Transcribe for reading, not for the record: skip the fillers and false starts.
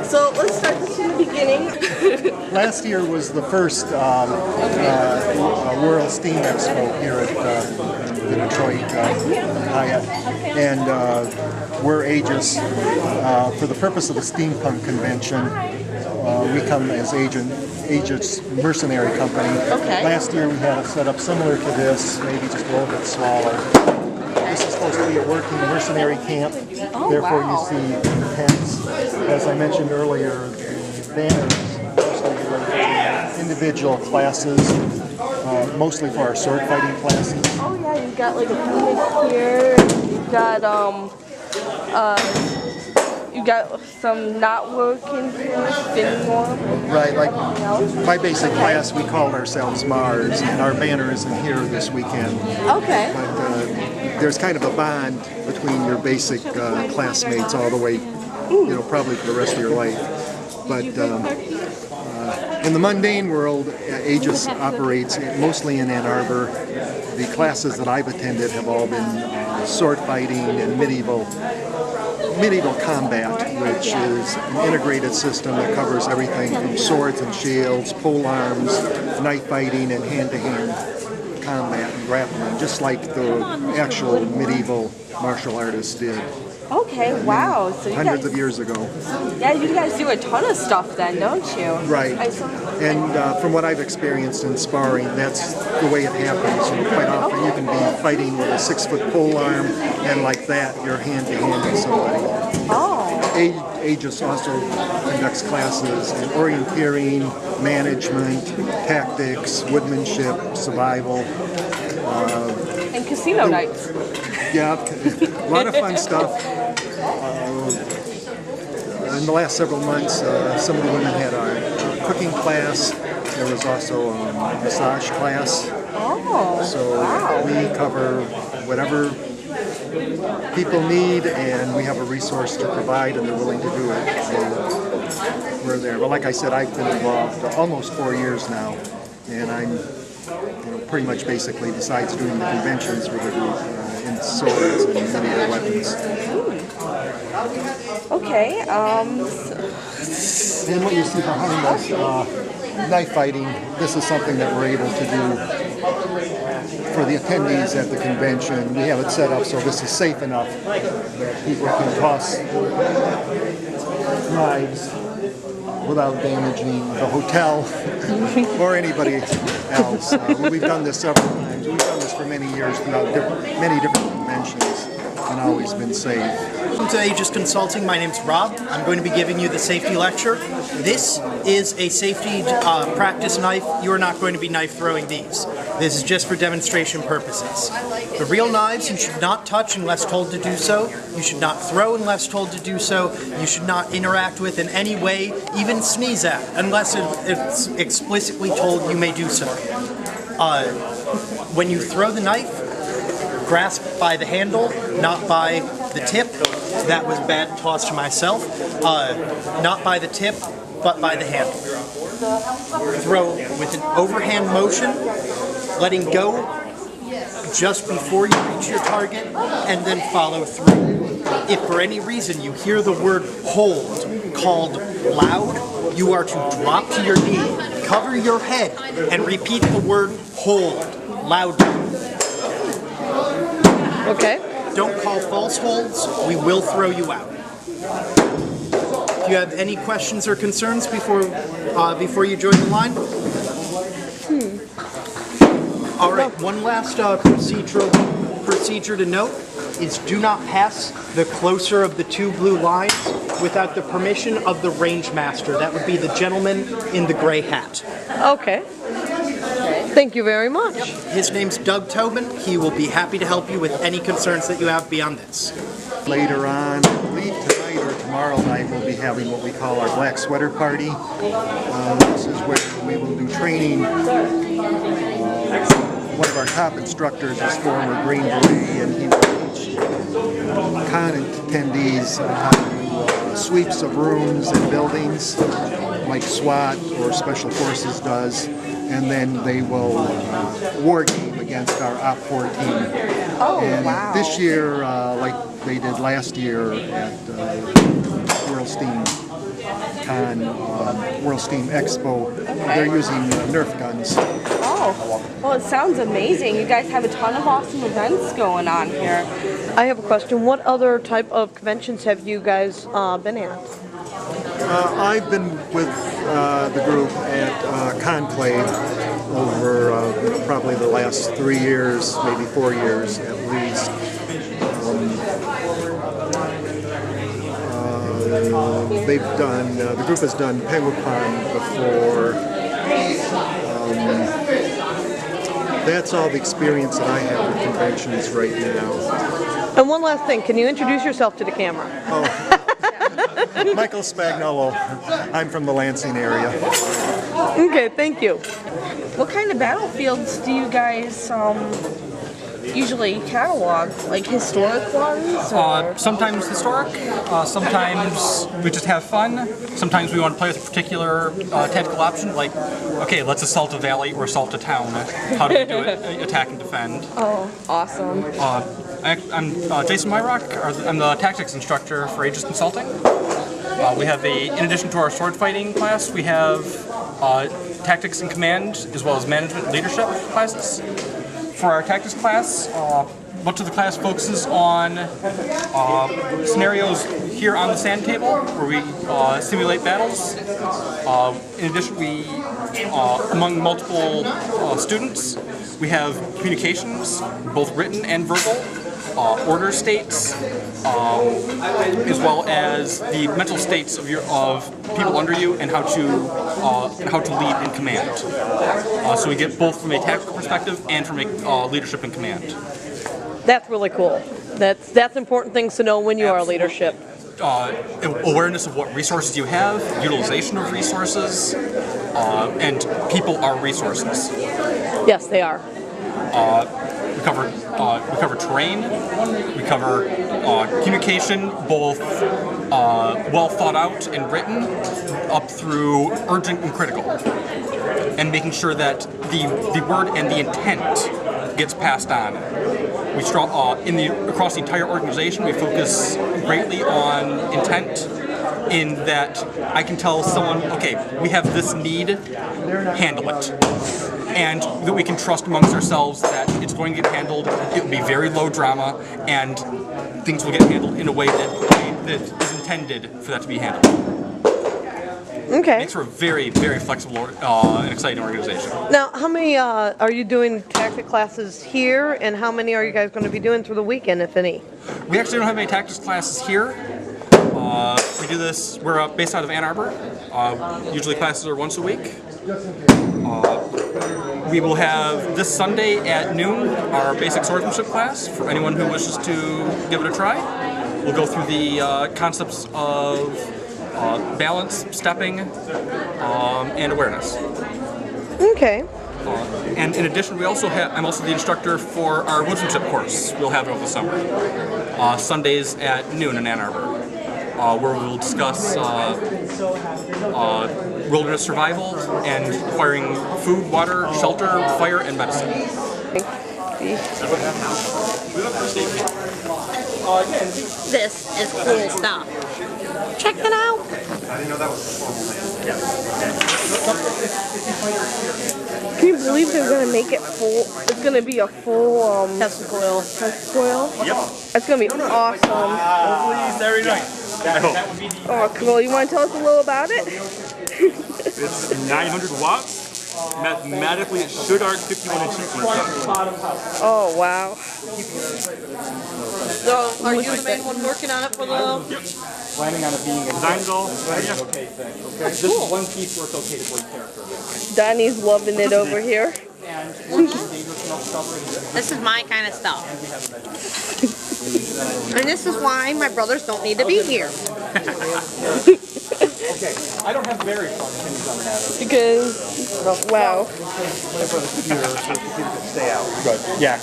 So let's start this from the beginning. Last year was the first World Steam Expo here at the Detroit Hyatt, and we're Aegis. For the purpose of the steampunk convention, we come as Aegis mercenary company. Okay. Last year we had a setup similar to this, maybe just a little bit smaller. This is supposed to be a working mercenary camp. Therefore, wow. you see tents. As I mentioned earlier, the banners mostly relate to individual classes, mostly for our sword fighting classes. Oh yeah, you've got like a phoenix here. You got some not working here, spinning one. Right, like my basic class, we called ourselves Mars, and our banner isn't here this weekend. Okay. But there's kind of a bond between your basic classmates all the way, probably for the rest of your life. But in the mundane world, Aegis operates mostly in Ann Arbor. The classes that I've attended have all been sword fighting and medieval combat, which is an integrated system that covers everything from swords and shields, pole arms, knife fighting, and hand-to-hand combat and grappling, just like the actual medieval martial artists did. Okay, wow. So you hundreds guys, of years ago. Yeah, you guys do a ton of stuff then, don't you? Right. And from what I've experienced in sparring, that's the way it happens. Quite often you can be fighting with a 6-foot pole arm, and like that, you're hand-to-hand with somebody. Oh. Aegis also conducts classes in orienteering, management, tactics, woodmanship, survival. And casino nights. Yeah, a lot of fun stuff. In the last several months, some of the women had a cooking class. There was also a massage class. Oh, So wow. we cover whatever people need, and we have a resource to provide, and they're willing to do it. So we're there. But like I said, I've been involved almost 4 years now, and I'm pretty much basically, besides doing the conventions with the group, in swords and medieval weapons. Okay. And what you see behind us, knife fighting, this is something that we're able to do for the attendees at the convention. We have it set up so this is safe enough that people can toss knives without damaging the hotel or anybody else. We've done this several times. We've done this for many years throughout many different conventions and always been safe. Welcome to Aegis Consulting. My name's Rob. I'm going to be giving you the safety lecture. This is a safety practice knife. You are not going to be knife throwing these. This is just for demonstration purposes. The real knives you should not touch unless told to do so. You should not throw unless told to do so. You should not interact with in any way, even sneeze at, unless it's explicitly told you may do so. When you throw the knife, grasp by the handle, not by the tip. That was bad toss to myself. Not by the tip, but by the handle. Throw with an overhand motion, letting go just before you reach your target, and then follow through. If for any reason you hear the word hold called loud, you are to drop to your knee, cover your head, and repeat the word hold loudly. Okay. Don't call false holds. We will throw you out. Do you have any questions or concerns before you join the line? All right. One last procedure to note is do not pass the closer of the two blue lines without the permission of the range master. That would be the gentleman in the gray hat. Okay. Thank you very much. His name's Doug Tobin. He will be happy to help you with any concerns that you have beyond this. Later on, I believe tonight or tomorrow night, we'll be having what we call our Black Sweater Party. This is where we will do training. One of our top instructors is former Green Beret, and he will teach con attendees how to do sweeps of rooms and buildings, like SWAT or Special Forces does, and then they will war game against our Op 4 team. Oh, and wow. this year, like they did last year at World World Steam World Steam Expo. They're using Nerf guns. Oh, well, it sounds amazing. You guys have a ton of awesome events going on here. I have a question. What other type of conventions have you guys been at? I've been with the group at Conclave over probably the last 3 years, maybe 4 years at least. They've done, the group has done Penguin before. That's all the experience that I have with conventions right now. And one last thing, can you introduce yourself to the camera? Oh. Michael Spagnolo. I'm from the Lansing area. Okay, thank you. What kind of battlefields do you guys usually catalog? Like historic ones? Or? Sometimes historic, sometimes we just have fun, sometimes we want to play with a particular tactical option, like, okay, let's assault a valley or assault a town. How do we do it? Attack and defend. Oh, awesome. I'm Jason Myrock. I'm the tactics instructor for Aegis Consulting. We have in addition to our sword fighting class, we have tactics and command, as well as management and leadership classes. For our tactics class, much of the class focuses on scenarios here on the sand table, where we simulate battles. In addition, we, among multiple students, we have communications, both written and verbal, order states, as well as the mental states of people under you, and how to lead in command. So we get both from a tactical perspective and from a leadership and command. That's really cool. That's important things to know when you are leadership. Awareness of what resources you have, utilization of resources, and people are resources. Yes, they are. We cover terrain. We cover communication, both well thought out and written, up through urgent and critical, and making sure that the word and the intent gets passed on. We across the entire organization, we focus greatly on intent. In that I can tell someone, okay, we have this need, handle it. And that we can trust amongst ourselves that it's going to get handled, it will be very low drama, and things will get handled in a way that is intended for that to be handled. Okay. Makes for a very, very flexible and exciting organization. Now, how many are you doing tactic classes here, and how many are you guys going to be doing through the weekend, if any? We actually don't have any tactics classes here. We do this, we're based out of Ann Arbor. Usually classes are once a week. We will have this Sunday at noon our basic swordsmanship class for anyone who wishes to give it a try. We'll go through the concepts of balance, stepping, and awareness. Okay. And in addition, I'm also the instructor for our woodsmanship course. We'll have it over the summer. Sundays at noon in Ann Arbor. Where we'll discuss wilderness survival and acquiring food, water, shelter, fire, and medicine. This is cool stuff. Check it out. I didn't know that was a formal name. Can you believe they're gonna make it full? It's gonna be a full Test coil. test coil. Yep. That's gonna be awesome. Hopefully very nice. Oh, cool. You want to tell us a little about it? It's 900 watts. Mathematically, it should arc 51 inches when it's done. Oh, wow. So, are you the main one working on it for the... Planning on it being designed all. Yeah. Okay, thing. Okay. This is one piece where it's okay to break character. Donnie's loving it over here. This is my kind of stuff. And this is why my brothers don't need to be here. Okay, I don't have very strong opinions on the matter. Because, wow. Stay out. Good. Yeah.